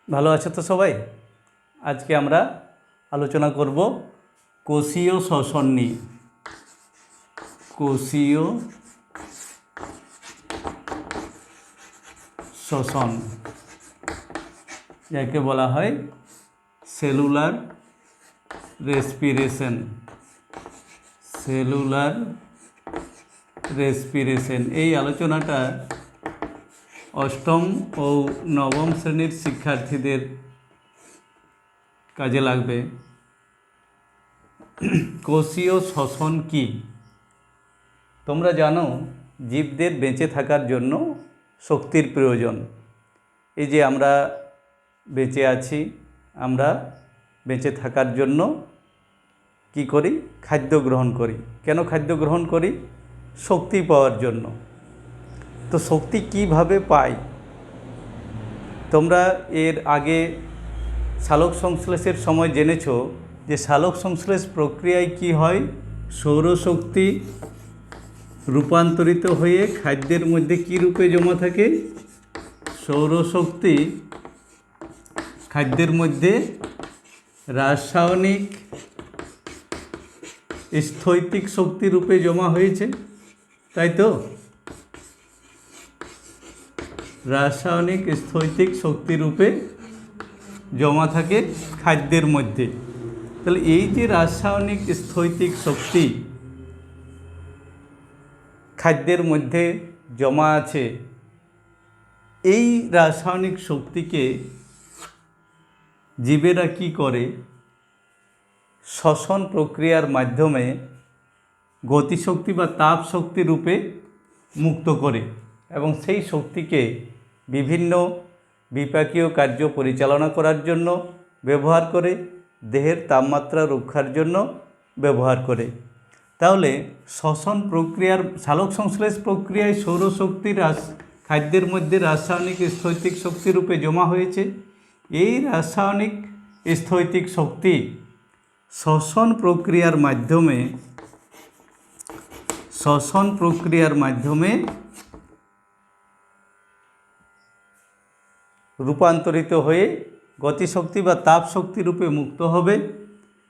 ভালো আছো তো সবাই। আজকে আমরা আলোচনা করব কোষীয় শ্বসন নিয়ে। কোষীয় শ্বসন যাকে বলা হয় সেলুলার রেসপিরেশন। সেলুলার রেসপিরেশন এই আলোচনাটা অষ্টম ও নবম শ্রেণীর শিক্ষার্থীদের কাজে লাগবে। কোষীয় শ্বসন কি? তোমরা জানো জীবদের বেঁচে থাকার জন্য শক্তির প্রয়োজন। এই যে আমরা বেঁচে আছি, আমরা বেঁচে থাকার জন্য কি করি? খাদ্য গ্রহণ করি। কেন খাদ্য গ্রহণ করি? শক্তি পাওয়ার জন্য। তো শক্তি কিভাবে পাই? তোমরা এর আগে সালোক সংশ্লেষের সময় জেনেছ যে সালোক সংশ্লেষ প্রক্রিয়ায় কি হয়? সৌরশক্তি রূপান্তরিত হয়ে খাদ্যের মধ্যে কি রূপে জমা থাকে? সৌরশক্তি খাদ্যের মধ্যে রাসায়নিক স্থৈতিক শক্তি রূপে জমা হয়েছে, তাই তো? রাসায়নিক স্থৈতিক শক্তি রূপে জমা থাকে খাদ্যের মধ্যে। তাহলে এই যে রাসায়নিক স্থৈতিক শক্তি খাদ্যের মধ্যে জমা আছে, এই রাসায়নিক শক্তিকে জীবেরা কি করে? শ্বসন প্রক্রিয়ার মাধ্যমে গতিশক্তি বা তাপ শক্তি রূপে মুক্ত করে এবং সেই শক্তিকে বিভিন্ন বিপাকীয় কার্য পরিচালনা করার জন্য ব্যবহার করে, দেহের তাপমাত্রা রক্ষার জন্য ব্যবহার করে। তাহলে শ্বসন প্রক্রিয়ার সালোক সংশ্লেষ প্রক্রিয়ায় সৌরশক্তি খাদ্যের মধ্যে রাসায়নিক স্থৈতিক শক্তি রূপে জমা হয়েছে। এই রাসায়নিক স্থৈতিক শক্তি শ্বসন প্রক্রিয়ার মাধ্যমে রূপান্তরিত হয়ে গতিশক্তি বা তাপ শক্তি রূপে মুক্ত হবে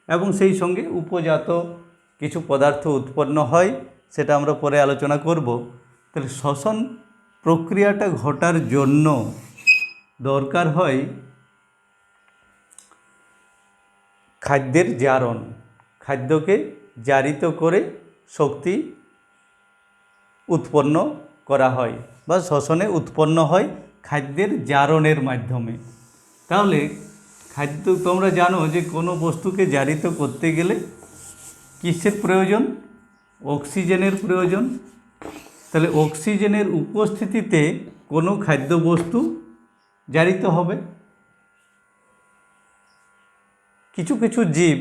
এবং সেই সঙ্গে উপজাত কিছু পদার্থ উৎপন্ন হয়, সেটা আমরা পরে আলোচনা করব। তাহলে শ্বসন প্রক্রিয়াটা ঘটার জন্য দরকার হয় খাদ্যের জারণ। খাদ্যকে জারিত করে শক্তি উৎপন্ন করা হয় বা শ্বসনে উৎপন্ন হয় খাদ্যের জারণের মাধ্যমে। তাহলে খাদ্য, তোমরা জানো যে কোনো বস্তুকে জারিত করতে গেলে কিসের প্রয়োজন? অক্সিজেনের প্রয়োজন। তাহলে অক্সিজেনের উপস্থিতিতে কোনো খাদ্যবস্তু জারিত হবে। কিছু কিছু জীব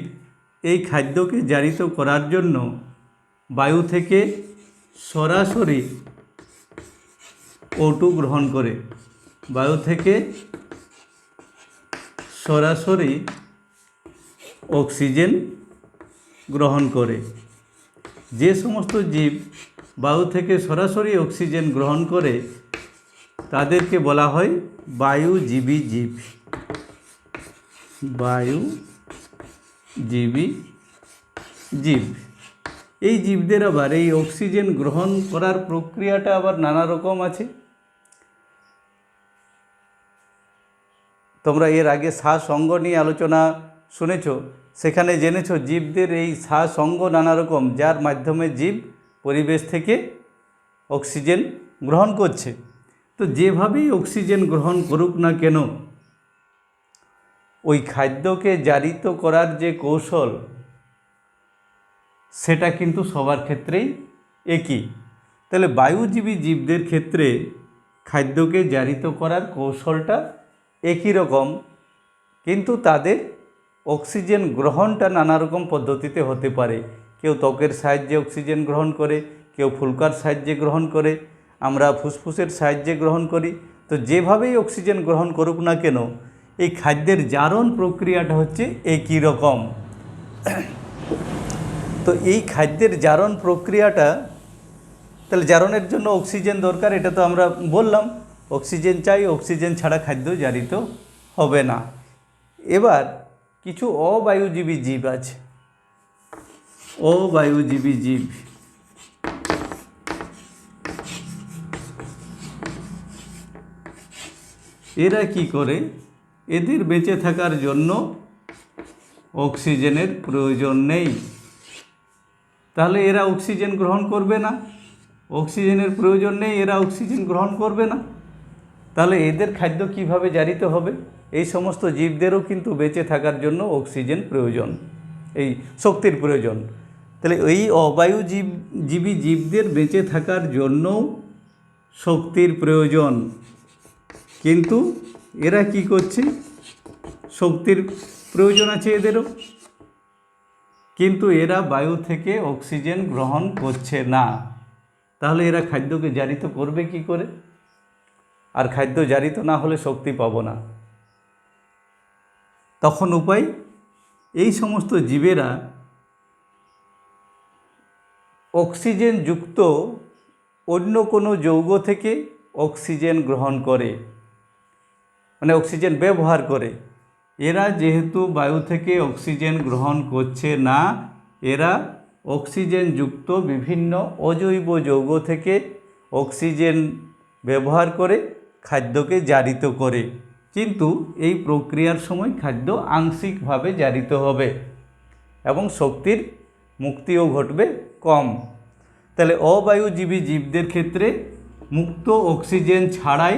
এই খাদ্যকে জারিত করার জন্য বায়ু থেকে সরাসরি O2 গ্রহণ করে, বায়ু থেকে সরাসরি অক্সিজেন গ্রহণ করে। যে সমস্ত জীব বায়ু থেকে সরাসরি অক্সিজেন গ্রহণ করে তাদেরকে বলা হয় বায়ুজীবী জীব। বায়ুজীবী জীব। এই জীবদের আবার এই অক্সিজেন গ্রহণ করার প্রক্রিয়াটা আবার নানা রকম আছে। তোমরা এর আগে শ্বাস অঙ্গ নিয়ে আলোচনা শুনেছ, সেখানে জেনেছ জীবদের এই শ্বাস অঙ্গ নানা রকম, যার মাধ্যমে জীব পরিবেশ থেকে অক্সিজেন গ্রহণ করছে। তো যেভাবেই অক্সিজেন গ্রহণ করুক না কেন, ওই খাদ্যকে জারিত করার যে কৌশল, সেটা কিন্তু সবার ক্ষেত্রেই একই। তাহলে বায়ুজীবী জীবদের ক্ষেত্রে খাদ্যকে জারিত করার কৌশলটা একই রকম, কিন্তু তাদের অক্সিজেন গ্রহণটা নানা রকম পদ্ধতিতে হতে পারে। কেউ ত্বকের সাহায্যে অক্সিজেন গ্রহণ করে, কেউ ফুলকার সাহায্যে গ্রহণ করে, আমরা ফুসফুসের সাহায্যে গ্রহণ করি। তো যেভাবেই অক্সিজেন গ্রহণ করুক না কেন, এই খাদ্যের জারণ প্রক্রিয়াটা হচ্ছে একই রকম। তো এই খাদ্যের জারণ প্রক্রিয়াটা, তাহলে জারণের জন্য অক্সিজেন দরকার, এটা তো আমরা বললাম। অক্সিজেন চাই, অক্সিজেন ছাড়া খাদ্য জারিত হবে না। এবার কিছু অবায়ুজীবী জীব আছে, অবায়ুজীবী জীব। এরা কি করে? এদের বেঁচে থাকার জন্য অক্সিজেনের প্রয়োজন নেই। তাহলে এরা অক্সিজেন গ্রহণ করবে না, অক্সিজেনের প্রয়োজন নেই, এরা অক্সিজেন গ্রহণ করবে না। তাহলে এদের খাদ্য কিভাবে জারিত হবে? এই সমস্ত জীবদেরও কিন্তু বেঁচে থাকার জন্য অক্সিজেন প্রয়োজন, এই শক্তির প্রয়োজন। তাহলে এই অবায়ুজীবী জীবদের বেঁচে থাকার জন্যও শক্তির প্রয়োজন। কিন্তু এরা কি করছে? শক্তির প্রয়োজন আছে এদেরও, কিন্তু এরা বায়ু থেকে অক্সিজেন গ্রহণ করছে না। তাহলে এরা খাদ্যকে জারিত করবে কি করে? আর খাদ্য জারিত না হলে শক্তি পাবো না। তখন উপায়, এই সমস্ত জীবেরা অক্সিজেন যুক্ত অন্য কোনো যৌগ থেকে অক্সিজেন গ্রহণ করে, মানে অক্সিজেন ব্যবহার করে। এরা যেহেতু বায়ু থেকে অক্সিজেন গ্রহণ করছে না, এরা অক্সিজেন যুক্ত বিভিন্ন অজৈব যৌগ থেকে অক্সিজেন ব্যবহার করে খাদ্যকে জারিত করে। কিন্তু এই প্রক্রিয়ার সময় খাদ্য আংশিকভাবে জারিত হবে এবং শক্তির মুক্তিও ঘটবে কম। তাহলে অবায়ুজীবী জীবদের ক্ষেত্রে মুক্ত অক্সিজেন ছাড়াই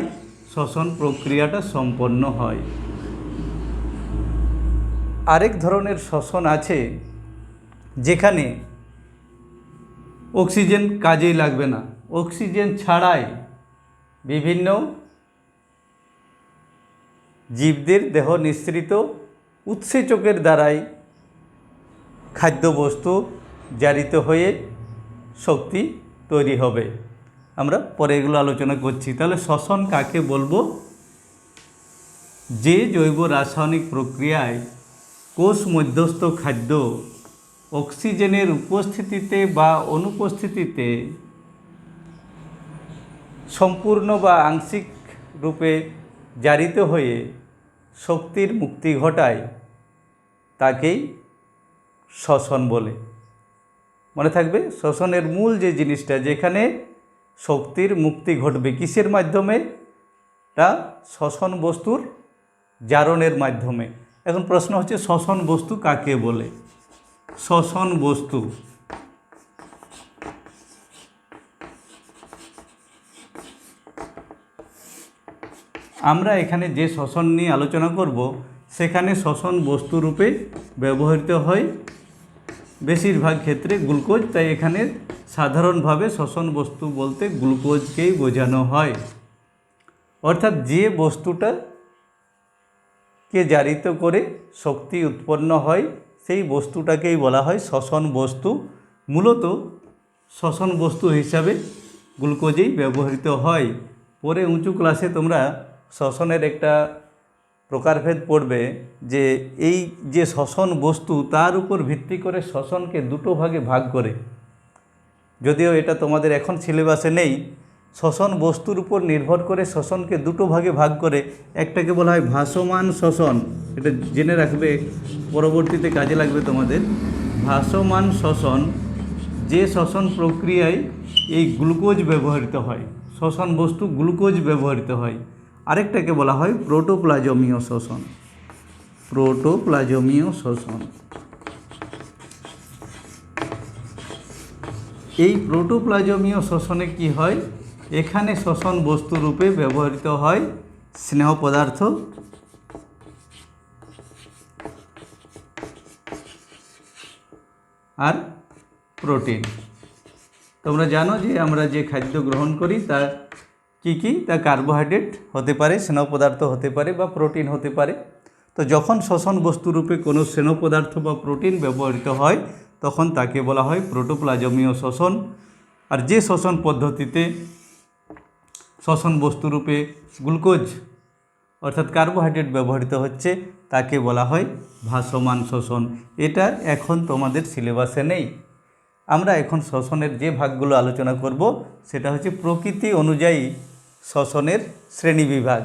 শ্বসন প্রক্রিয়াটা সম্পন্ন হয়। আরেক ধরনের শ্বসন আছে যেখানে অক্সিজেন কাজেই লাগবে না, অক্সিজেন ছাড়াই বিভিন্ন জীবদের দেহ নিঃসৃত উৎসেচকের দ্বারাই খাদ্যবস্তু জারিত হয়ে শক্তি তৈরি হবে। আমরা পরে এগুলো আলোচনা করছি। তাহলে শ্বসন কাকে বলবো? যে জৈব রাসায়নিক প্রক্রিয়ায় কোষ মধ্যস্থ খাদ্য অক্সিজেনের উপস্থিতিতে বা অনুপস্থিতিতে সম্পূর্ণ বা আংশিক রূপে জারিত হয়ে শক্তির মুক্তি ঘটায়, তাকেই শ্বসন বলে। মনে থাকবে, শ্বসনের মূল যে জিনিসটা, যেখানে শক্তির মুক্তি ঘটবে কিসের মাধ্যমে? তা শ্বসন বস্তুর জারণের মাধ্যমে। এখন প্রশ্ন হচ্ছে শ্বসন বস্তু কাকে বলে? শ্বসন বস্তু আমরা এখানে যে শ্বসন নিয়ে আলোচনা করব, সেখানে শ্বসন বস্তু রূপে ব্যবহৃত হয় বেশিরভাগ ক্ষেত্রে গ্লুকোজ। তাই এখানে সাধারণভাবে শ্বসন বস্তু বলতে গ্লুকোজকেই বোঝানো হয়। অর্থাৎ যে বস্তুটাকে জারিত করে শক্তি উৎপন্ন হয়, সেই বস্তুটাকেই বলা হয় শ্বসন বস্তু। মূলত শ্বসন বস্তু হিসাবে গ্লুকোজেই ব্যবহৃত হয়। পরে উঁচু ক্লাসে তোমরা শ্বসনের একটা প্রকারভেদ পড়বে, যে এই যে শ্বসন বস্তু, তার উপর ভিত্তি করে শ্বসনকে দুটো ভাগে ভাগ করে। যদিও এটা তোমাদের এখন সিলেবাসে নেই, শ্বসন বস্তুর উপর নির্ভর করে শ্বসনকে দুটো ভাগে ভাগ করে। একটাকে বলা হয় ভাসমান শ্বসন, এটা জেনে রাখবে, পরবর্তীতে কাজে লাগবে তোমাদের। ভাসমান শ্বসন, যে শ্বসন প্রক্রিয়ায় এই গ্লুকোজ ব্যবহৃত হয়, শ্বসন বস্তু গ্লুকোজ ব্যবহৃত হয়। আরেকটাকে বলা হয় প্রোটোপ্লাজমীয় শ্বসন, প্রোটোপ্লাজমীয় শ্বসন। এই প্রোটোপ্লাজমীয় শ্বসনে কি হয়? এখানে শ্বসন বস্তু রূপে ব্যবহৃত হয় স্নেহ পদার্থ আর প্রোটিন। তোমরা জানো যে আমরা যে খাদ্য গ্রহণ করি তা কি? তা কার্বোহাইড্রেট হতে পারে, স্নেহ পদার্থ হতে পারে, বা প্রোটিন হতে পারে। তো যখন শ্বসন বস্তু রূপে কোনো স্নেহ পদার্থ বা প্রোটিন ব্যবহৃত হয়, তখন তাকে বলা হয় প্রোটোপ্লাজমীয় শ্বসন। আর যে শ্বসন পদ্ধতিতে শ্বসন বস্তুরূপে গ্লুকোজ অর্থাৎ কার্বোহাইড্রেট ব্যবহৃত হচ্ছে, তাকে বলা হয় ভাসমান শ্বসন। এটা এখন তোমাদের সিলেবাসে নেই। আমরা এখন শ্বসনের যে ভাগগুলো আলোচনা করব, সেটা হচ্ছে প্রকৃতি অনুযায়ী শ্বসনের শ্রেণীবিভাগ।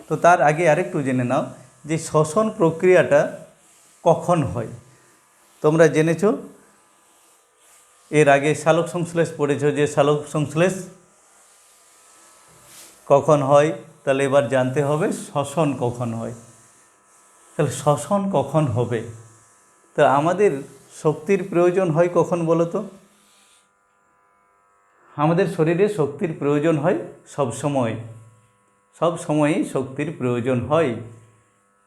তো তার আগে আরেকটু জেনে নাও, যে শ্বসন প্রক্রিয়াটা কখন হয়। তোমরা জেনেছ এর আগে সালোক সংশ্লেষ পড়েছ যে সালোক সংশ্লেষ কখন হয়, তাহলে এবার জানতে হবে শ্বসন কখন হয়। তাহলে শ্বসন কখন হবে, তা আমাদের শক্তির প্রয়োজন হয় কখন বলো তো? আমাদের শরীরে শক্তির প্রয়োজন হয় সব সময়ই শক্তির প্রয়োজন হয়।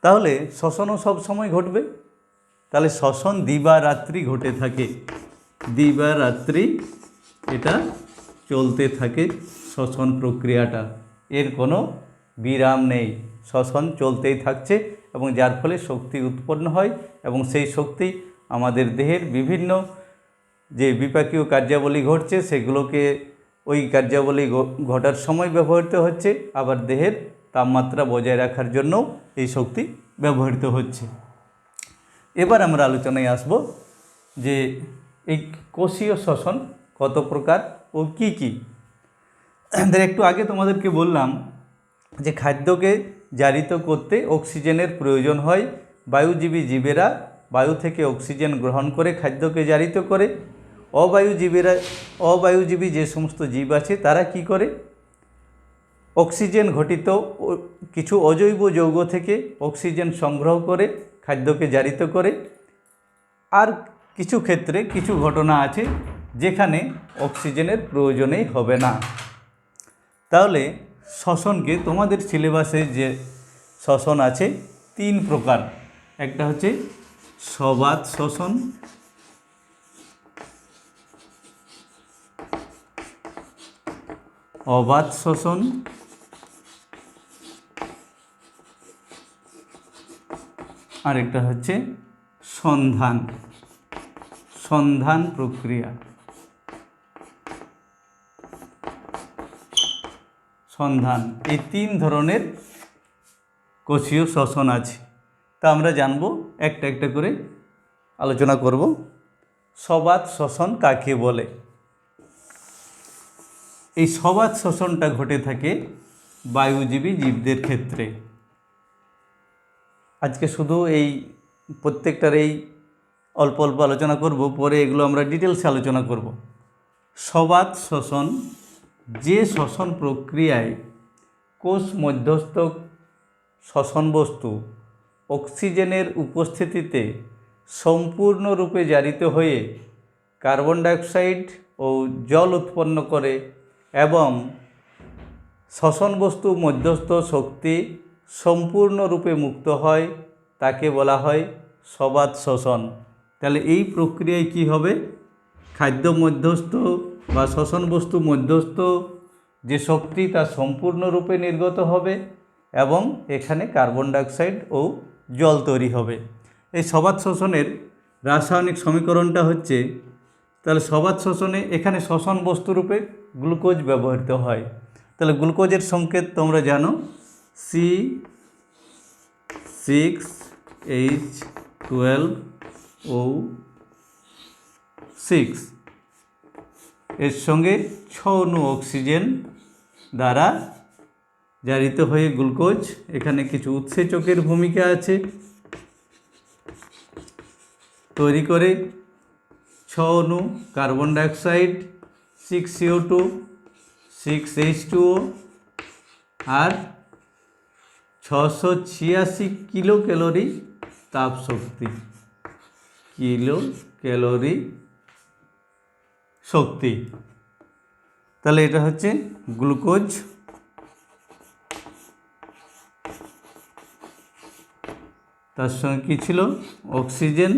তাহলে শ্বসনও সব সময় ঘটবে। তাহলে শ্বসন দিবারাত্রি ঘটে থাকে, দিবারাত্রি এটা চলতে থাকে শ্বসন প্রক্রিয়াটা, এর কোনো বিরাম নেই, শ্বসন চলতেই থাকছে এবং যার ফলে শক্তি উৎপন্ন হয় এবং সেই শক্তি আমাদের দেহের বিভিন্ন যে বিপাকীয় কার্যাবলী ঘটছে সেগুলোকে ওই কার্যাবলী ঘটার সময় ব্যবহৃত হচ্ছে, আবার দেহের তাপমাত্রা বজায় রাখার জন্য এই শক্তি ব্যবহৃত হচ্ছে। এবার আমরা আলোচনায় আসব যে এই কোষীয় শ্বসন কত প্রকার ও কি কি। একটু আগে তোমাদেরকে বললাম যে খাদ্যকে জারিত করতে অক্সিজেনের প্রয়োজন হয়। বায়ুজীবী জীবেরা বায়ু থেকে অক্সিজেন গ্রহণ করে খাদ্যকে জারিত করে। অবায়ুজীবী যে সমস্ত জীব আছে তারা কি করে, অক্সিজেন ঘটিত কিছু অজৈব যৌগ থেকে অক্সিজেন সংগ্রহ করে খাদ্যকে জারিত করে। আর কিছু ক্ষেত্রে কিছু ঘটনা আছে যেখানে অক্সিজেনের প্রয়োজনই হবে না। তাহলে শ্বসনকে তোমাদের সিলেবাসে যে শ্বসন আছে 3 প্রকার। একটা হচ্ছে সবাত শ্বসন, অবাত শ্বসন, আরেকটা হচ্ছে সন্ধান প্রক্রিয়া। এই 3 ধরনের কোষীয় শ্বসন আছে। তা আমরা জানব, একটা একটা করে আলোচনা করব। সবাত শ্বসন কাকে বলে? এই সবাত শ্বসনটা ঘটে থাকে বায়ুজীবী জীবদের ক্ষেত্রে। আজকে শুধু এই প্রত্যেকটার এই অল্প অল্প আলোচনা করব, পরে এগুলো আমরা ডিটেলসে আলোচনা করব। সবাত শ্বসন যে শ্বসন প্রক্রিয়ায় কোষ মধ্যস্থ শ্বসন বস্তু অক্সিজেনের উপস্থিতিতে সম্পূর্ণরূপে জারিত হয়ে কার্বন ডাইঅক্সাইড ও জল উৎপন্ন করে এবং শ্বসন বস্তু মধ্যস্থ শক্তি সম্পূর্ণরূপে মুক্ত হয়, তাকে বলা হয় সবাত শ্বসন। তাহলে এই প্রক্রিয়ায় কি হবে, খাদ্য মধ্যস্থ বা শ্বসন বস্তু মধ্যস্থ যে শক্তি তা সম্পূর্ণরূপে নির্গত হবে এবং এখানে কার্বন ডাইঅক্সাইড ও জল তৈরি হবে। এই সবাত শ্বসনের রাসায়নিক সমীকরণটা হচ্ছে, তাহলে সবাত শ্বসনে এখানে শ্বসন বস্তুরূপে গ্লুকোজ ব্যবহৃত হয়। তাহলে গ্লুকোজের সংকেত তোমরা জানো, C6H12O6, এর সঙ্গে 6 অণু অক্সিজেন দ্বারা জারিত হয়ে গ্লুকোজ, এখানে কিছু উৎসেচকের ভূমিকা আছে, তৈরি করে 6 অণু কার্বন ডাইঅক্সাইড, 6CO2, 6H2O আর 686 কিলো ক্যালোরি তাপ শক্তি। তাহলে এটা হচ্ছে গ্লুকোজ। তার সঙ্গে কী ছিল, অক্সিজেন,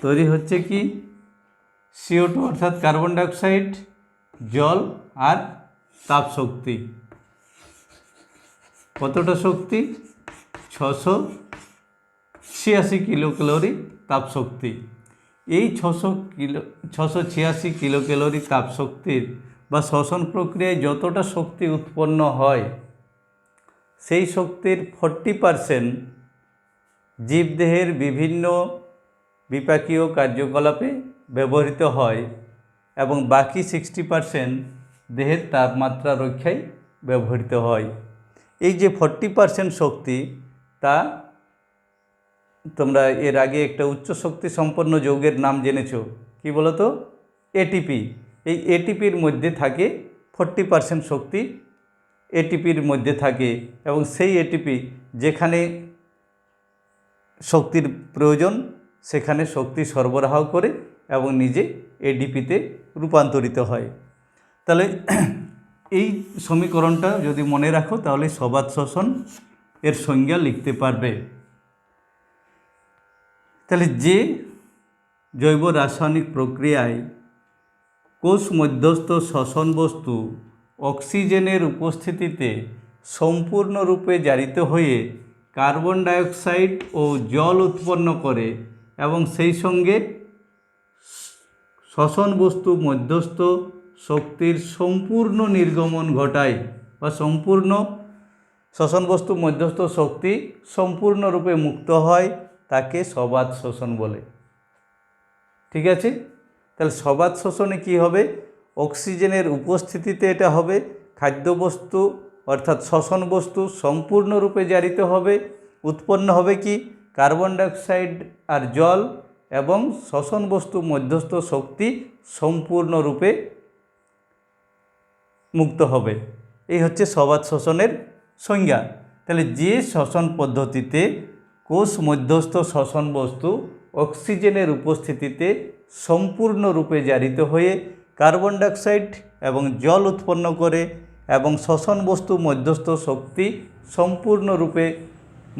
তৈরি হচ্ছে কি CO2 অর্থাৎ কার্বন ডাইঅক্সাইড, জল আর তাপ শক্তি। কতটা শক্তি, 686 কিলো ক্যালোরি তাপ শক্তি। এই 686 কিলো ক্যালোরি তাপ শক্তির বা শ্বসন প্রক্রিয়ায় যতটা শক্তি উৎপন্ন হয় সেই শক্তির 40% জীবদেহের বিভিন্ন বিপাকীয় কার্যকলাপে ব্যবহৃত হয় এবং বাকি 60% দেহের তাপমাত্রা রক্ষায় ব্যবহৃত হয়। এই যে 40% শক্তি, তা তোমরা এর আগে একটা উচ্চ শক্তি সম্পন্ন যৌগের নাম জেনেছো, কি বলো তো? এটিপি। এই এটিপির মধ্যে থাকে 40% শক্তি, এটিপির মধ্যে থাকে, এবং সেই এটিপি যেখানে শক্তির প্রয়োজন সেখানে শক্তি সরবরাহ করে এবং নিজে এডিপিতে রূপান্তরিত হয়। তাহলে এই সমীকরণটা যদি মনে রাখো তাহলে সবাত শ্বসন এর সংজ্ঞা লিখতে পারবে। তাহলে যে জৈব রাসায়নিক প্রক্রিয়ায় কোষ মধ্যস্থ শ্বসন বস্তু অক্সিজেনের উপস্থিতিতে সম্পূর্ণরূপে জারিত হয়ে কার্বন ডাইঅক্সাইড ও জল উৎপন্ন করে এবং সেই সঙ্গে শ্বসন বস্তু মধ্যস্থ শক্তির সম্পূর্ণ নির্গমন ঘটায়, বা সম্পূর্ণ শ্বসন বস্তু মধ্যস্থ শক্তি সম্পূর্ণরূপে মুক্ত হয়, তাকে সবাত শ্বসন বলে। ঠিক আছে? তাহলে সবাত শ্বসনে কি হবে? অক্সিজেনের উপস্থিতিতে এটা হবে, খাদ্যবস্তু অর্থাৎ শ্বসন বস্তু সম্পূর্ণরূপে জারিত হবে, উৎপন্ন হবে কি? কার্বন ডাইঅক্সাইড আর জল, এবং শ্বসন বস্তু মধ্যস্থ শক্তি সম্পূর্ণরূপে মুক্ত হবে। এই হচ্ছে সবাত শ্বসনের সংজ্ঞা। তাহলে যে শ্বসন পদ্ধতিতে কোষ মধ্যস্থ শ্বসন বস্তু অক্সিজেনের উপস্থিতিতে সম্পূর্ণরূপে জারিত হয়ে কার্বন ডাইঅক্সাইড এবং জল উৎপন্ন করে এবং শ্বসন বস্তু মধ্যস্থ শক্তি সম্পূর্ণরূপে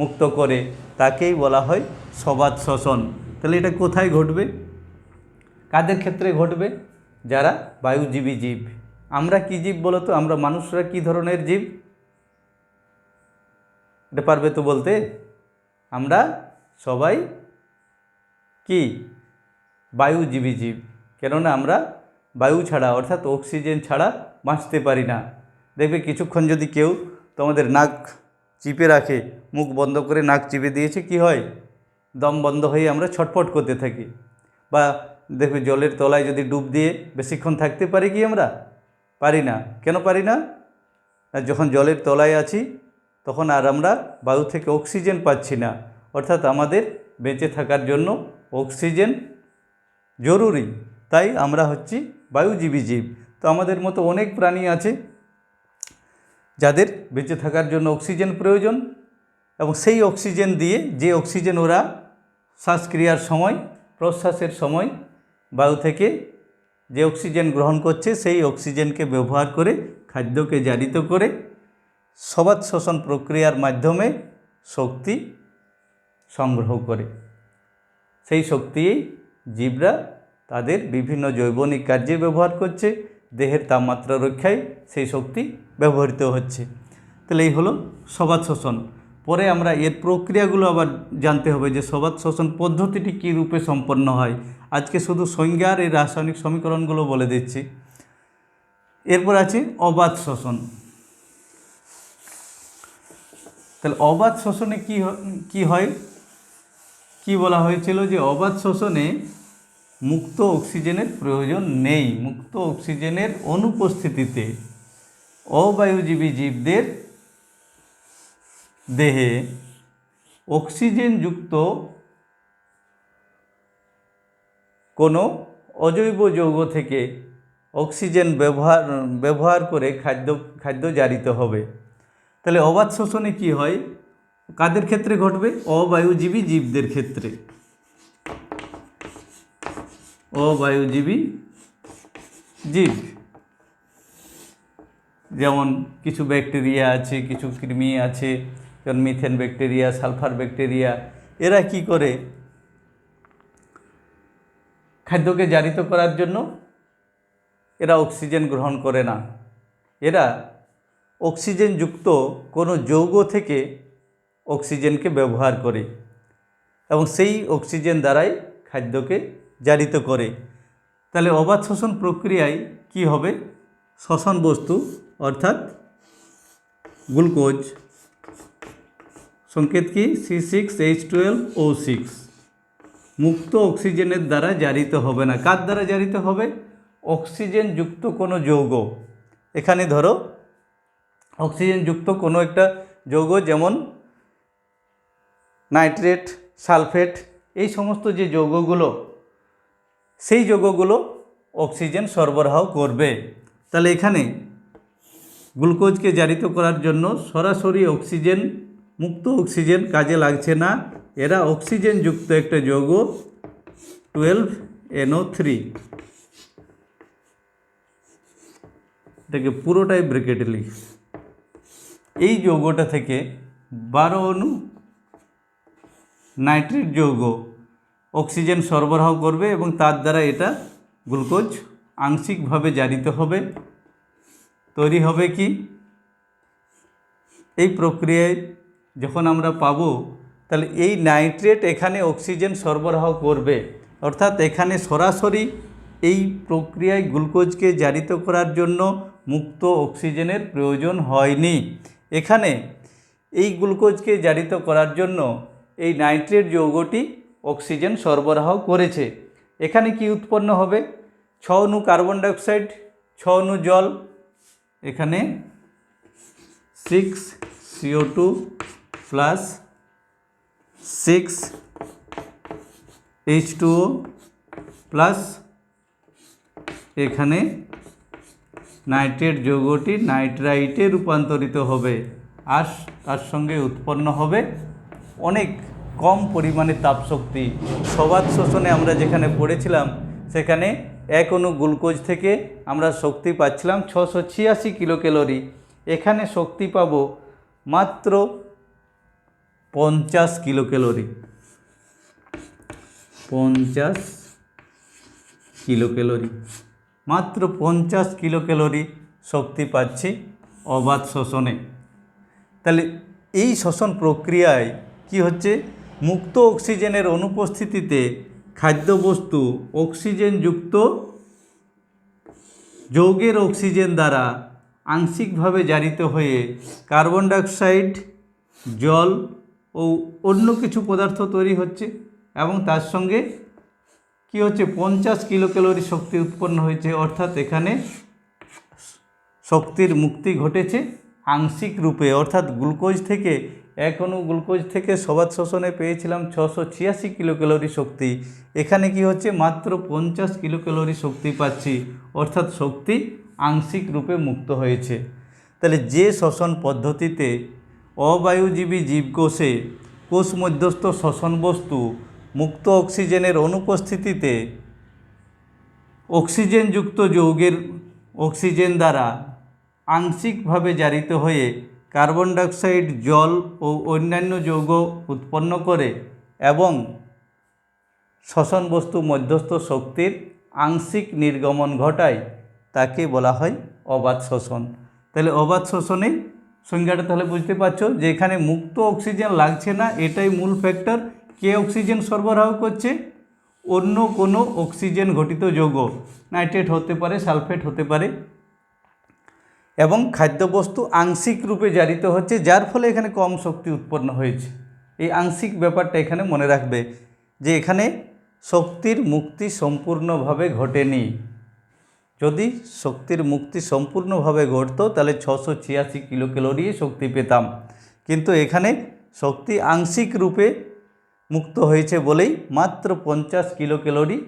মুক্ত করে, তাকেই বলা হয় সবাত শ্বসন। তাহলে এটা কোথায় ঘটবে? কাদের ক্ষেত্রে ঘটবে? যারা বায়ুজীবী জীব। আমরা কি জীব বলো তো? আমরা মানুষরা কি ধরনের জীব? এটা পারবে তো বলতে? আমরা সবাই কি? বায়ুজীবী জীব। কেননা আমরা বায়ু ছাড়া অর্থাৎ অক্সিজেন ছাড়া বাঁচতে পারি না। দেখবে কিছুক্ষণ যদি কেউ তোমাদের নাক চিপে রাখে, মুখ বন্ধ করে নাক চিপে দিয়েছে, কি হয়? দম বন্ধ হয়ে আমরা ছটফট করতে থাকি। বা দেখবে জলের তলায় যদি ডুব দিয়ে বেশিক্ষণ থাকতে পারি কি? আমরা পারি না। কেন পারি না? যখন জলের তলায় আছি তখন আর আমরা বায়ু থেকে অক্সিজেন পাচ্ছি না, অর্থাৎ আমাদের বেঁচে থাকার জন্য অক্সিজেন জরুরি। তাই আমরা হচ্ছি বায়ুজীবী জীব। তো আমাদের মতো অনেক প্রাণী আছে যাদের বেঁচে থাকার জন্য অক্সিজেন প্রয়োজন, এবং সেই অক্সিজেন দিয়ে, যে অক্সিজেন ওরা শ্বাসক্রিয়ার সময়, প্রশ্বাসের সময় বায়ু থেকে যে অক্সিজেন গ্রহণ করছে, সেই অক্সিজেনকে ব্যবহার করে খাদ্যকে জারিত করে সবাত শ্বসন প্রক্রিয়ার মাধ্যমে শক্তি সংগ্রহ করে। সেই শক্তি জীবরা তাদের বিভিন্ন জৈবনিক কার্যে ব্যবহার করছে, দেহের তাপমাত্রা রক্ষায় সেই শক্তি ব্যবহৃত হচ্ছে। তাহলে এই হলো সবাত শ্বসন। পরে আমরা এর প্রক্রিয়াগুলো আবার জানতে হবে যে সবাত শ্বসন পদ্ধতিটি কী রূপে সম্পন্ন হয়। আজকে শুধু সংজ্ঞার এই রাসায়নিক সমীকরণগুলো বলে দিচ্ছি। এরপর আছে অবাত শ্বসন। তাহলে অবাত শ্বসনে কি হয়? কি বলা হয়েছিল যে অবাত শ্বসনে মুক্ত অক্সিজেনের প্রয়োজন নেই। মুক্ত অক্সিজেনের অনুপস্থিতিতে অবায়ুজীবী জীবদের দেহে অক্সিজেনযুক্ত কোনো অজৈব যৌগ থেকে অক্সিজেন ব্যবহার করে খাদ্য জারিত হবে। তাহলে অবাত শ্বসনে কি হয়? কাদের ক্ষেত্রে ঘটবে? অবায়ুজীবী জীবদের ক্ষেত্রে। অবায়ুজীবী জীব, যেমন কিছু ব্যাকটেরিয়া আছে, কিছু কৃমি আছে, যেমন মিথেন ব্যাকটেরিয়া, সালফার ব্যাকটেরিয়া। এরা কি করে? খাদ্যকে জারিত করার জন্য এরা অক্সিজেন গ্রহণ করে না, এরা অক্সিজেনযুক্ত কোনো যৌগ থেকে অক্সিজেনকে ব্যবহার করে এবং সেই অক্সিজেন দ্বারাই খাদ্যকে জারিত করে। তাহলে অবাত শ্বসন প্রক্রিয়ায় কি হবে? শ্বসন বস্তু অর্থাৎ গ্লুকোজ, সংকেত কি? C6H12O6, মুক্ত অক্সিজেনের দ্বারা জারিত হবে না। কার দ্বারা জারিত হবে? অক্সিজেনযুক্ত কোনো যৌগ। এখানে ধরো অক্সিজেনযুক্ত কোনো একটা যৌগ যেমন নাইট্রেট, সালফেট, এই সমস্ত যে যৌগগুলো, সেই যৌগগুলো অক্সিজেন সরবরাহ করবে। তাহলে এখানে গ্লুকোজকে জারিত করার জন্য সরাসরি অক্সিজেন, মুক্ত অক্সিজেন কাজে লাগছে না, এরা অক্সিজেনযুক্ত একটা যৌগ 12NO3, এটাকে পুরোটাই ব্র্যাকেটে লিখি। এই যৌগটা থেকে 12 অণু নাইট্রেট যৌগ অক্সিজেন সরবরাহ করবে এবং তার দ্বারা এটা গ্লুকোজ আংশিকভাবে জারিত হবে। তৈরি হবে কি, এই প্রক্রিয়ায় যখন আমরা পাবো, তাহলে এই নাইট্রেট এখানে অক্সিজেন সরবরাহ করবে, অর্থাৎ এখানে সরাসরি এই প্রক্রিয়ায় গ্লুকোজকে জারিত করার জন্য মুক্ত অক্সিজেনের প্রয়োজন হয়নি। এখানে এই গ্লুকোজকে জারিত করার জন্য এই নাইট্রেট যৌগটি অক্সিজেন সরবরাহ করেছে। এখানে কি উৎপন্ন হবে, 6 অণু কার্বন ডাইঅক্সাইড, 6 অণু জল, এখানে 6CO2 প্লাস 6H2O প্লাস এখানে নাইট্রেট যৌগটি নাইট্রাইটে রূপান্তরিত হবে, আর তার সঙ্গে উৎপন্ন হবে অনেক কম পরিমাণে তাপশক্তি। সবাত শোষণে আমরা যেখানে পড়েছিলাম, সেখানে 1 অণু গ্লুকোজ থেকে আমরা শক্তি পাচ্ছিলাম 686 কিলোক্যালোরি, এখানে শক্তি পাব মাত্র 50 কিলোক্যালোরি, 50 কিলোক্যালোরি, মাত্র 50 কিলোক্যালোরি শক্তি পাচ্ছি অবাত শোষণে। তাহলে এই শ্বসন প্রক্রিয়ায় কি হচ্ছে, মুক্ত অক্সিজেনের অনুপস্থিতিতে খাদ্যবস্তু অক্সিজেনযুক্ত যৌগের অক্সিজেন দ্বারা আংশিকভাবে জারিত হয়ে কার্বন ডাইঅক্সাইড, জল ও অন্য কিছু পদার্থ তৈরি হচ্ছে, এবং তার সঙ্গে কি হচ্ছে, 50 কিলোক্যালোরি শক্তি উৎপন্ন হয়েছে, অর্থাৎ এখানে শক্তির মুক্তি ঘটেছে আংশিক রূপে। অর্থাৎ গ্লুকোজ থেকে 1 অণু গ্লুকোজ থেকে সবাত শোষণে পেয়েছিলাম 686 কিলোক্যালোরি শক্তি, এখানে কি হচ্ছে, মাত্র 50 কিলোক্যালোরি শক্তি পাচ্ছি, অর্থাৎ শক্তি আংশিক রূপে মুক্ত হয়েছে। তাহলে যে শ্বসন পদ্ধতিতে অবায়ুজীবী জীবকোষে কোষ মধ্যস্থ শ্বসন বস্তু মুক্ত অক্সিজেনের অনুপস্থিতিতে অক্সিজেনযুক্ত যৌগের অক্সিজেন দ্বারা আংশিকভাবে জারিত হয়ে কার্বন ডাইঅক্সাইড, জল ও অন্যান্য যৌগ উৎপন্ন করে এবং শ্বসন বস্তু মধ্যস্থ শক্তির আংশিক নির্গমন ঘটায়, তাকে বলা হয় অবাত শোষণ। তাহলে অবাত শোষণে সংজ্ঞাটা তাহলে বুঝতে পারছো যে এখানে মুক্ত অক্সিজেন লাগছে না, এটাই মূল ফ্যাক্টর। কে অক্সিজেন সরবরাহ করছে, অন্য কোনো অক্সিজেন ঘটিত যৌগ, নাইট্রেট হতে পারে, সালফেট হতে পারে, এবং খাদ্যবস্তু আংশিক রূপে জারিত হচ্ছে, যার ফলে এখানে কম শক্তি উৎপন্ন হয়েছে। এই আংশিক ব্যাপারটা এখানে মনে রাখবে যে এখানে শক্তির মুক্তি সম্পূর্ণভাবে ঘটেনি। যদি শক্তির মুক্তি সম্পূর্ণভাবে ঘটতো তাহলে 686 কিলোক্যালোরি শক্তি পেতাম, কিন্তু এখানে শক্তি আংশিক রূপে মুক্ত হয়েছে বলেই মাত্র 50 কিলোক্যালোরি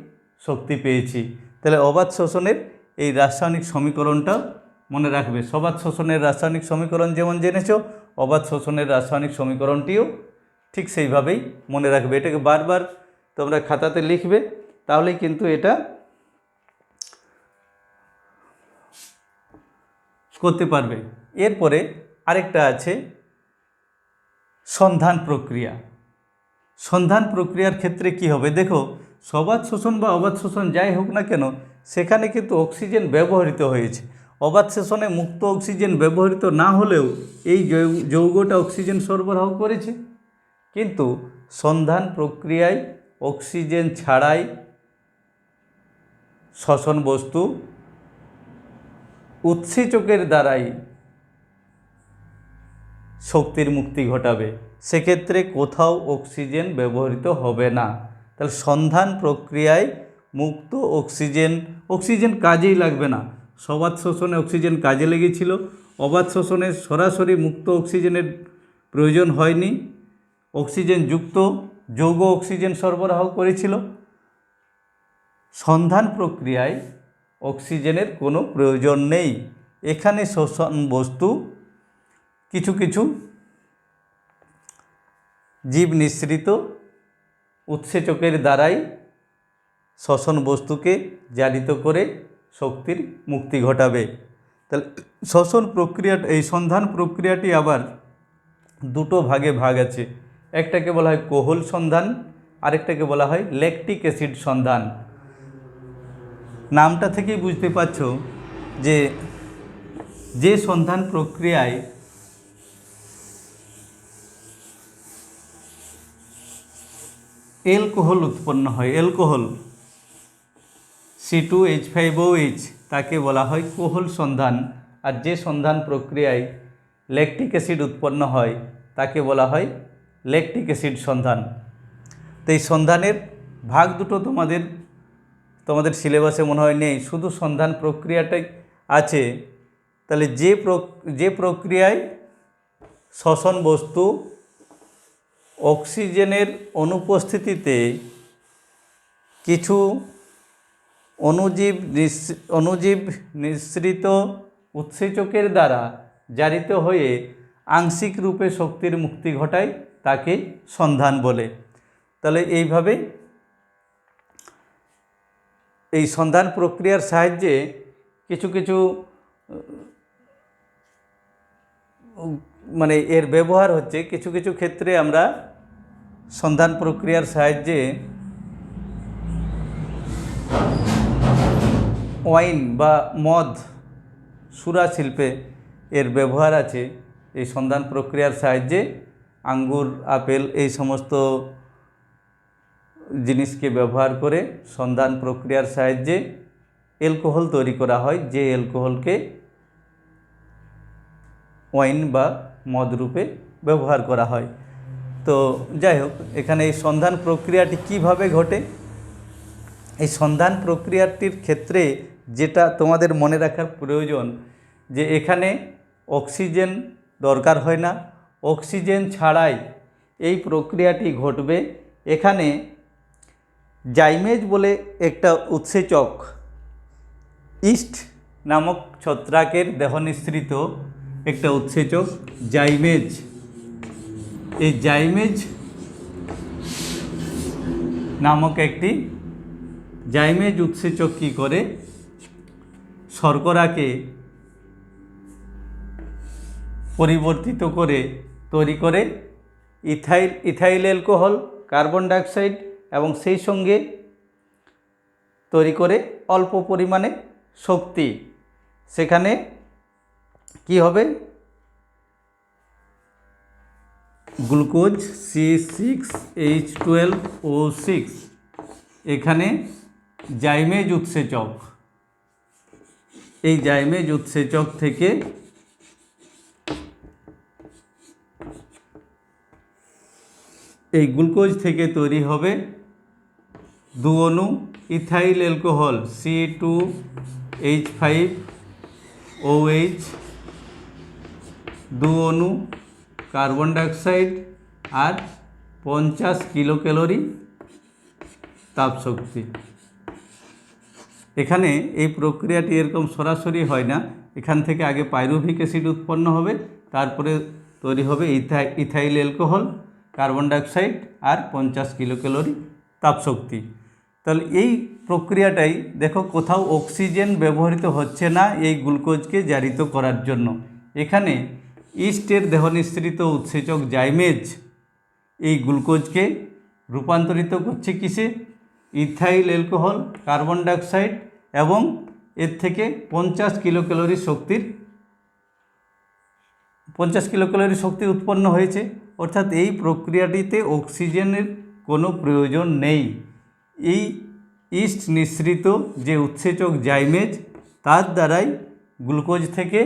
শক্তি পেয়েছি। তাহলে অবাত শোষণের এই রাসায়নিক সমীকরণটা মনে রাখবে। সবাত শোষণের রাসায়নিক সমীকরণ যেমন জেনেছো, অবাত শোষণের রাসায়নিক সমীকরণটিও ঠিক সেইভাবেই মনে রাখবে। এটাকে বারবার তোমরা খাতাতে লিখবে, তাহলেই কিন্তু এটা করতে পারবে। এরপরে আরেকটা আছে সন্ধান প্রক্রিয়া। সন্ধান প্রক্রিয়ার ক্ষেত্রে কি হবে, দেখো সবাত শোষণ বা অবাত শোষণ যাই হোক না কেন, সেখানে কিন্তু অক্সিজেন ব্যবহৃত হয়েছে। অবাত শোষণে মুক্ত অক্সিজেন ব্যবহৃত না হলেও এই যৌগটা অক্সিজেন সরবরাহ করেছে, কিন্তু সন্ধান প্রক্রিয়ায় অক্সিজেন ছাড়াই শ্বসন বস্তু উৎসেচকের দ্বারাই শক্তির মুক্তি ঘটাবে, সেক্ষেত্রে কোথাও অক্সিজেন ব্যবহৃত হবে না। তাহলে সন্ধান প্রক্রিয়ায় মুক্ত অক্সিজেন কাজেই লাগবে না। সবাত শোষণে অক্সিজেন কাজে লেগেছিল, অবাত শোষণে সরাসরি মুক্ত অক্সিজেনের প্রয়োজন হয়নি, অক্সিজেন যুক্ত যৌগ অক্সিজেন সরবরাহ করেছিল। সন্ধান প্রক্রিয়ায় অক্সিজেনের কোনো প্রয়োজন নেই। এখানে শ্বসন বস্তু কিছু কিছু জীব নিঃসৃত উৎসেচকের দ্বারাই শ্বসন বস্তুকে জারিত করে শক্তির মুক্তি ঘটাবে। তাহলে শ্বসন প্রক্রিয়াটা, এই সন্ধান প্রক্রিয়াটি আবার দুটো ভাগে ভাগ আছে। একটাকে বলা হয় কোহল সন্ধান, আরেকটাকে বলা হয় ল্যাকটিক অ্যাসিড সন্ধান। নামটা থেকেই বুঝতে পারছো যে যে সন্ধান প্রক্রিয়ায় অ্যালকোহল উৎপন্ন হয়, অ্যালকোহল C2H5OH, তাকে বলা হয় কোহল সন্ধান। আর যে সন্ধান প্রক্রিয়ায় ল্যাকটিক অ্যাসিড উৎপন্ন হয় তাকে বলা হয় ল্যাকটিক অ্যাসিড সন্ধান। তো এই সন্ধানের ভাগ দুটো তোমাদের সিলেবাসে মনে হয় নেই, শুধু সন্ধান প্রক্রিয়াটাই আছে। তাহলে যে প্রক্রিয়ায় শ্বসন বস্তু অক্সিজেনের অনুপস্থিতিতে কিছু অণুজীব নিঃসৃত উৎসেচকের দ্বারা জারিত হয়ে আংশিক রূপে শক্তির মুক্তি ঘটায় তাকে সন্ধান বলে। তাহলে এইভাবে এই সন্ধান প্রক্রিয়ার সাহায্যে কিছু কিছু মানে এর ব্যবহার হচ্ছে, কিছু কিছু ক্ষেত্রে আমরা সন্ধান প্রক্রিয়ার সাহায্যে ওয়াইন বা মদ, সুরা শিল্পে এর ব্যবহার আছে। এই সন্ধান প্রক্রিয়ার সাহায্যে আঙ্গুর, আপেল এই সমস্ত জিনিসকে ব্যবহার করে সন্ধান প্রক্রিয়ার সাহায্যে অ্যালকোহল তৈরি করা হয়, যে অ্যালকোহলকে ওয়াইন বা মদ রূপে ব্যবহার করা হয়। তো যাই হোক, এখানে এই সন্ধান প্রক্রিয়াটি কিভাবে ঘটে, এই সন্ধান প্রক্রিয়াটির ক্ষেত্রে যেটা তোমাদের মনে রাখার প্রয়োজন যে এখানে অক্সিজেন দরকার হয় না, অক্সিজেন ছাড়াই এই প্রক্রিয়াটি ঘটবে। এখানে জাইমেজ বলে একটা উৎসেচক, ইস্ট নামক ছত্রাকের দেহ নিঃসৃত একটা উৎসেচক জাইমেজ, এই জাইমেজ নামক একটি জাইমেজ উৎসেচক কী করে, শর্করাকে পরিবর্তিত করে তৈরি করে ইথাইল অ্যালকোহল, কার্বন ডাইঅক্সাইড এবং সেই সঙ্গে তৈরি করে অল্প পরিমাণে শক্তি। সেখানে কি হবে, গ্লুকোজ C6H12O6, এখানে জাইমেজ উৎসেচক, এই জাইমেজ উৎসেচক থেকে এই গ্লুকোজ থেকে তৈরি হবে দু অণু ইথাইল অ্যালকোহল C2H5OH, দু অণু কার্বন ডাইঅক্সাইড আর 50 কিলোক্যালোরি তাপশক্তি। এখানে এই প্রক্রিয়াটি এরকম সরাসরি হয় না, এখান থেকে আগে পাইরুভিক অ্যাসিড উৎপন্ন হবে, তারপরে তৈরি হবে ইথাইল অ্যালকোহল, কার্বন ডাইঅক্সাইড আর 50 কিলোক্যালোরি তাপশক্তি। তাহলে এই প্রক্রিয়াটাই দেখো, কোথাও অক্সিজেন ব্যবহৃত হচ্ছে না এই গ্লুকোজকে জারিত করার জন্য। এখানে ইস্টের দেহ নিঃসৃত উৎসেচক জাইমেজ এই গ্লুকোজকে রূপান্তরিত করছে কিসে, ইথাইল অ্যালকোহল, কার্বন ডাইঅক্সাইড এবং এর থেকে 50 কিলোক্যালোরি শক্তি উৎপন্ন হয়েছে। অর্থাৎ এই প্রক্রিয়াটিতে অক্সিজেনের কোনো প্রয়োজন নেই। এই ইস্ট নিঃসৃত যে উৎসেচক জাইমেজ, তার দ্বারাই গ্লুকোজ থেকে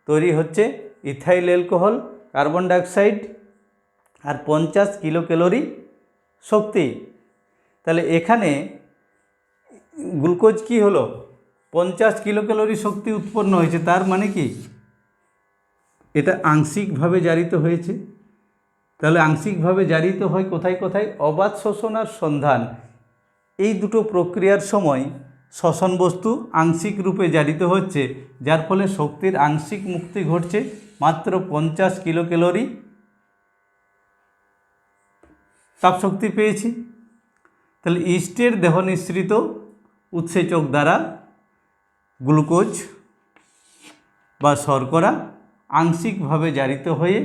তৈরি হচ্ছে ইথাইল অ্যালকোহল, কার্বন ডাইঅক্সাইড আর 50 কিলোক্যালোরি শক্তি। তাহলে এখানে গ্লুকোজ কি হলো, 50 কিলোক্যালোরি শক্তি উৎপন্ন হয়েছে। তার মানে কি, এটা আংশিকভাবে জারিত হয়েছে। তাহলে আংশিকভাবে জারিত হয় কোথায় কোথায়? অবাধ শ্বসন আর সন্ধান, এই দুটো প্রক্রিয়ার সময় শ্বসন বস্তু আংশিক রূপে জারিত হচ্ছে, যার ফলে শক্তির আংশিক মুক্তি ঘটছে। মাত্র 50 কিলোক্যালোরি তাপশক্তি পেয়েছি। তাহলে ইস্টের দেহ নিঃসৃত উৎসেচক দ্বারা গ্লুকোজ বা শর্করা আংশিকভাবে জারিত হয়ে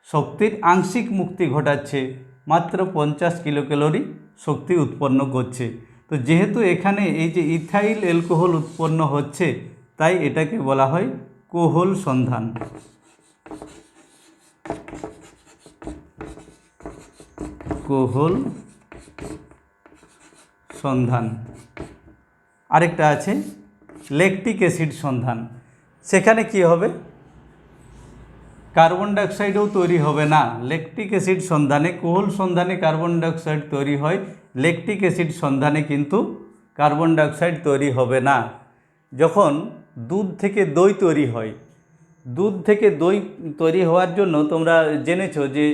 শক্তির আংশিক মুক্তি ঘটাচ্ছে, মাত্র 50 কিলোক্যালোরি শক্তি উৎপন্ন করছে। তো যেহেতু এখানে এই যে ইথাইল অ্যালকোহল উৎপন্ন হচ্ছে, তাই এটাকে বলা হয় কোহল সন্ধান। কোহল সন্ধান। আরেকটা আছে ল্যাকটিক অ্যাসিড সন্ধান। সেখানে কি হবে? কার্বন ডাইঅক্সাইডও তৈরি হবে না। ল্যাকটিক অ্যাসিড সন্ধানে, কোহল সন্ধানে কার্বন ডাইঅক্সাইড তৈরি হয়, ল্যাকটিক অ্যাসিড সন্ধানে কিন্তু কার্বন ডাইঅক্সাইড তৈরি হবে না। যখন দুধ থেকে দই তৈরি হয়, দুধ থেকে দই তৈরি হওয়ার জন্য তোমরা জেনেছো যে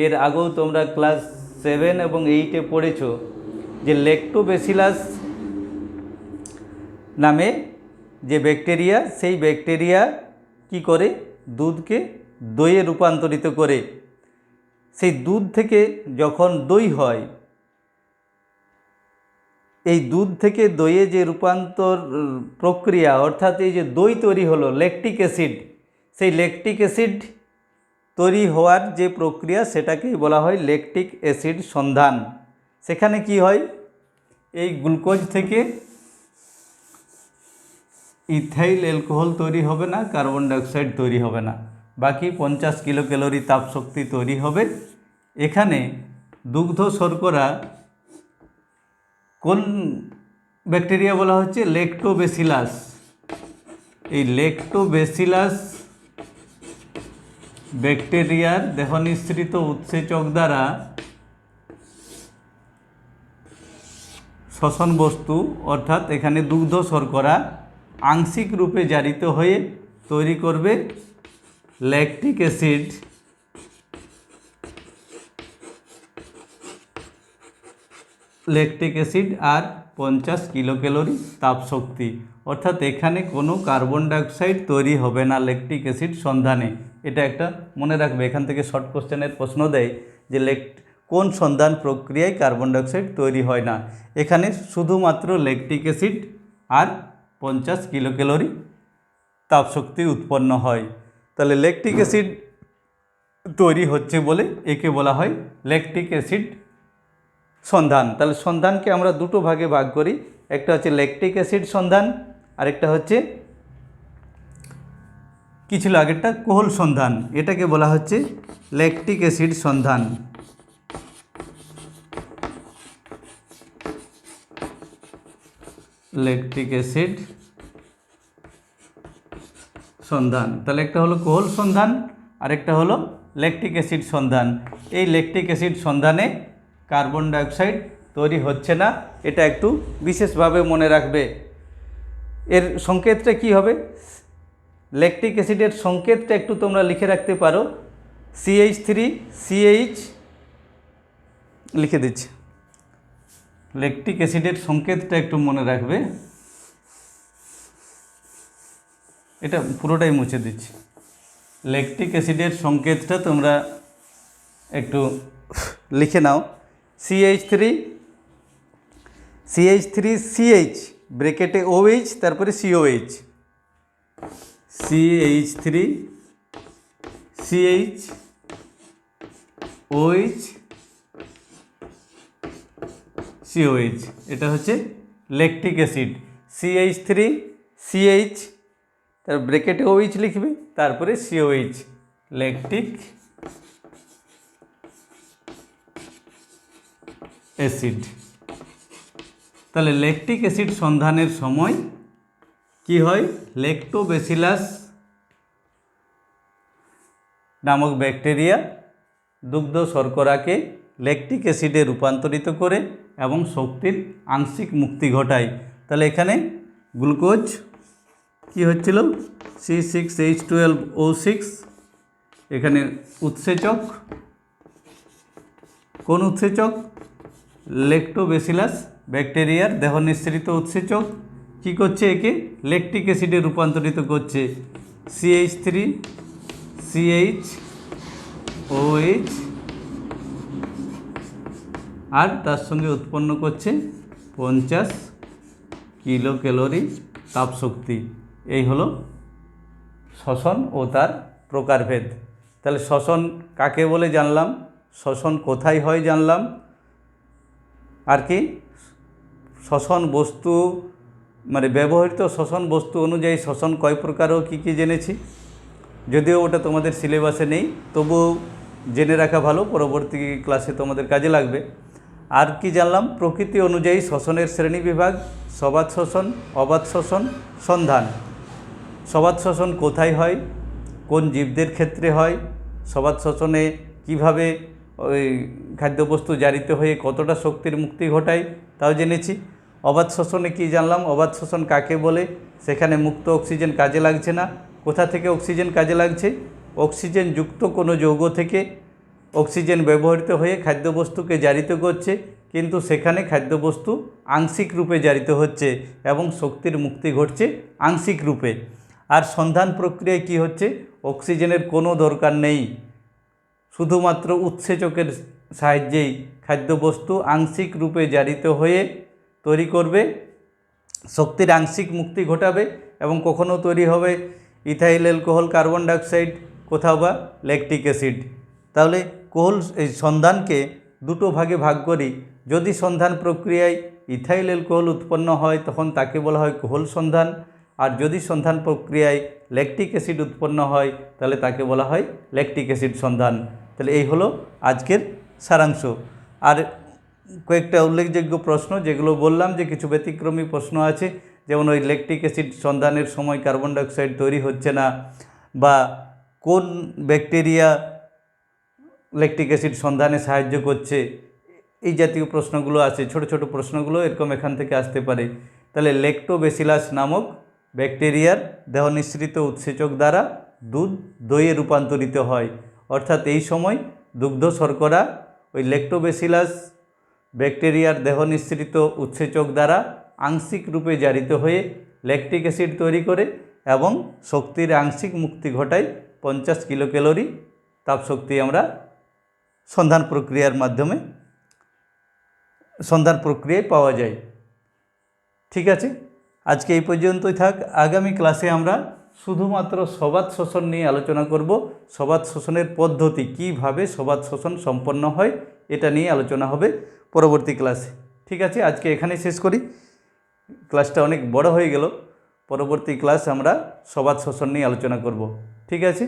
এর আগেও তোমরা ক্লাস 7 এবং 8-এ পড়েছো যে ল্যাক্টোব্যাসিলাস নামে যে ব্যাকটেরিয়া, সেই ব্যাকটেরিয়া কি করে? দুধকে দইয়ে রূপান্তরিত করে। সেই দুধ থেকে যখন দই হয়, এই দুধ থেকে দইয়ে যে রূপান্তর প্রক্রিয়া, অর্থাৎ এই যে দই তৈরি হলো ল্যাকটিক অ্যাসিড, সেই ল্যাকটিক অ্যাসিড তৈরি হওয়ার যে প্রক্রিয়া, সেটাকেই বলা হয় ল্যাকটিক অ্যাসিড সন্ধান। সেখানে কি হয়? এই গ্লুকোজ থেকে ইথাইল অ্যালকোহল তৈরি হবে না, কার্বন ডাইঅক্সাইড তৈরি হবে না, বাকি 50 কিলোক্যালোরি তাপশক্তি তৈরি হবে। এখানে দুগ্ধ শর্করা কোন ব্যাকটেরিয়া বলা হচ্ছে? ল্যাক্টোব্যাসিলাস। এই ল্যাক্টোব্যাসিলাস ব্যাকটেরিয়ার দেহ নিঃসৃত উৎসেচক দ্বারা শ্বসন বস্তু, অর্থাৎ এখানে দুগ্ধ শর্করা আংশিক রূপে জারিত হয়ে তৈরি করবে ল্যাকটিক অ্যাসিড। ল্যাকটিক অ্যাসিড আর 50 কিলোক্যালোরি তাপশক্তি, অর্থাৎ এখানে কোনো কার্বন ডাইঅক্সাইড তৈরি হবে না ল্যাকটিক অ্যাসিড সন্ধানে। এটা একটা মনে রাখবে, এখান থেকে শর্ট কোশ্চেনের প্রশ্ন দেয় যে কোন সন্ধান প্রক্রিয়ায় কার্বন ডাইঅক্সাইড তৈরি হয় না। এখানে শুধুমাত্র ল্যাকটিক অ্যাসিড আর 50 কিলোক্যালোরি তাপশক্তি উৎপন্ন হয়। তাহলে ল্যাকটিক অ্যাসিড তৈরি হচ্ছে বলে একে বলা হয় ল্যাকটিক অ্যাসিড সন্ধান। তাহলে সন্ধানকে আমরা দুটো ভাগে ভাগ করি, একটা হচ্ছে ল্যাকটিক অ্যাসিড সন্ধান, আরেকটা হচ্ছে কি ছিল আগেরটা? কোহল সন্ধান। এটাকে বলা হচ্ছে ল্যাকটিক অ্যাসিড সন্ধান। ল্যাকটিক অ্যাসিড সন্ধান। তাহলে একটা হলো কোহল সন্ধান, আরেকটা হলো ল্যাকটিক অ্যাসিড সন্ধান। এই ল্যাকটিক অ্যাসিড সন্ধানে কার্বন ডাইঅক্সাইড তৈরি হচ্ছে না, এটা একটু বিশেষভাবে মনে রাখবে। এর সংকেতটা কি হবে? ল্যাকটিক অ্যাসিডের সংকেতটা একটু তোমরা লিখে রাখতে পারো, CH3CH লিখে দিচ্ছি। ল্যাকটিক অ্যাসিডের সংকেতটা একটু মনে রাখবে, এটা পুরোটাই মুছে দিচ্ছি। ল্যাকটিক অ্যাসিডের সংকেতটা তোমরা একটু লিখে নাও, CH3CH ব্র্যাকেটে OH, তারপরে COH, CH3CH OH COH, এটা হচ্ছে ল্যাকটিক অ্যাসিড। CH3CH তার ব্র্যাকেটে OH লিখবে, তারপরে COH, ল্যাকটিক অ্যাসিড। তাহলে ল্যাকটিক অ্যাসিড সন্ধানের সময় কি হয়? ল্যাক্টোব্যাসিলাস নামক ব্যাকটেরিয়া দুগ্ধ শর্করাকে ল্যাকটিক অ্যাসিডে রূপান্তরিত করে এবং শক্তির আংশিক মুক্তি ঘটায়। তাহলে এখানে গ্লুকোজ কি হচ্ছিল? C6H12O6, এখানে উৎসেচক কোন উৎসেচক? ল্যাক্টোব্যাসিলাস ব্যাকটেরিয়ার দেহ নিঃসৃত উৎসেচক কি করছে? একে ল্যাকটিক অ্যাসিডে রূপান্তরিত করছে। CH3 CHOH আর তার সঙ্গে উৎপন্ন করছে 50 কিলো ক্যালোরি তাপশক্তি। এই হলো শ্বসন ও তার প্রকারভেদ। তাহলে শ্বসন কাকে বলে জানলাম, শ্বসন কোথায় হয় জানলাম, আর কি শ্বসন বস্তু মানে ব্যবহৃত শ্বসন বস্তু অনুযায়ী শ্বসন কয় প্রকার ও কী কী জেনেছি। যদিও ওটা তোমাদের সিলেবাসে নেই, তবুও জেনে রাখা ভালো, পরবর্তী ক্লাসে তোমাদের কাজে লাগবে। আর কি জানলাম? প্রকৃতি অনুযায়ী শ্বসনের শ্রেণীবিভাগ, সবাত শ্বসন, অবাত শ্বসন, সন্ধান। সবাত শ্বসন কোথায় হয়, কোন জীবদের ক্ষেত্রে হয়, সবাত শ্বসনে কীভাবে ওই খাদ্যবস্তু জারিত হয়ে কতটা শক্তির মুক্তি ঘটায় তাও জেনেছি। অবাত শ্বসনে কী জানলাম? অবাত শ্বসন কাকে বলে? সেখানে মুক্ত অক্সিজেন কাজে লাগছে না। কোথা থেকে অক্সিজেন কাজে লাগছে? অক্সিজেন যুক্ত কোনো যৌগ থেকে অক্সিজেন ব্যবহৃত হয়ে খাদ্যবস্তুকে জারিত করছে, কিন্তু সেখানে খাদ্যবস্তু আংশিক রূপে জারিত হচ্ছে এবং শক্তির মুক্তি ঘটছে আংশিক রূপে। আর সন্ধান প্রক্রিয়ায় কি হচ্ছে? অক্সিজেনের কোনো দরকার নেই, শুধুমাত্র উৎসেচকের সাহায্যেই খাদ্যবস্তু আংশিক রূপে জারিত হয়ে তৈরি করবে, শক্তির আংশিক মুক্তি ঘটাবে এবং কখনো তৈরি হবে ইথাইল অ্যালকোহল, কার্বন ডাইঅক্সাইড, কোথাও বা ল্যাকটিক অ্যাসিড। তাহলে এই সন্ধানকে দুটো ভাগে ভাগ করি। যদি সন্ধান প্রক্রিয়ায় ইথাইল অ্যালকোহল উৎপন্ন হয় তখন তাকে বলা হয় কোহল সন্ধান, আর যদি সন্ধান প্রক্রিয়ায় ল্যাকটিক অ্যাসিড উৎপন্ন হয় তাহলে তাকে বলা হয় ল্যাকটিক অ্যাসিড সন্ধান। তাহলে এই হলো আজকের সারাংশ। আর কয়েকটা উল্লেখযোগ্য প্রশ্ন যেগুলো বললাম যে কিছু ব্যতিক্রমী প্রশ্ন আছে, যেমন ওই ল্যাকটিক অ্যাসিড সন্ধানের সময় কার্বন ডাইঅক্সাইড তৈরি হচ্ছে না, বা কোন ব্যাকটেরিয়া ল্যাকটিক অ্যাসিড সন্ধানে সাহায্য করছে, এই জাতীয় প্রশ্নগুলো আছে। ছোট ছোট প্রশ্নগুলো এরকম এখান থেকে আসতে পারে। তাহলে ল্যাক্টোব্যাসিলাস নামক ব্যাকটেরিয়ার দেহ নিঃসৃত উৎসেচক দ্বারা দুধ দইয়ে রূপান্তরিত হয়, অর্থাৎ এই সময় দুগ্ধ শর্করা ওই ল্যাক্টোব্যাসিলাস ব্যাকটেরিয়ার দেহ নিঃসৃত উৎসেচক দ্বারা আংশিক রূপে জারিত হয়ে ল্যাকটিক অ্যাসিড তৈরি করে এবং শক্তির আংশিক মুক্তি ঘটায় 50 কিলো ক্যালোরি তাপশক্তি আমরা সন্ধান প্রক্রিয়ায় পাওয়া যায়। ঠিক আছে, আজকে এই পর্যন্তই থাক। আগামী ক্লাসে আমরা শুধুমাত্র সবাত শোষণ নিয়ে আলোচনা করব। সবাত শোষণের পদ্ধতি, কিভাবে সবাত শোষণ সম্পন্ন হয়, এটা নিয়ে আলোচনা হবে পরবর্তী ক্লাসে। ঠিক আছে, আজকে এখানেই শেষ করি, ক্লাসটা অনেক বড় হয়ে গেল। পরবর্তী ক্লাস আমরা সবাত শোষণ নিয়ে আলোচনা করব। ঠিক আছে।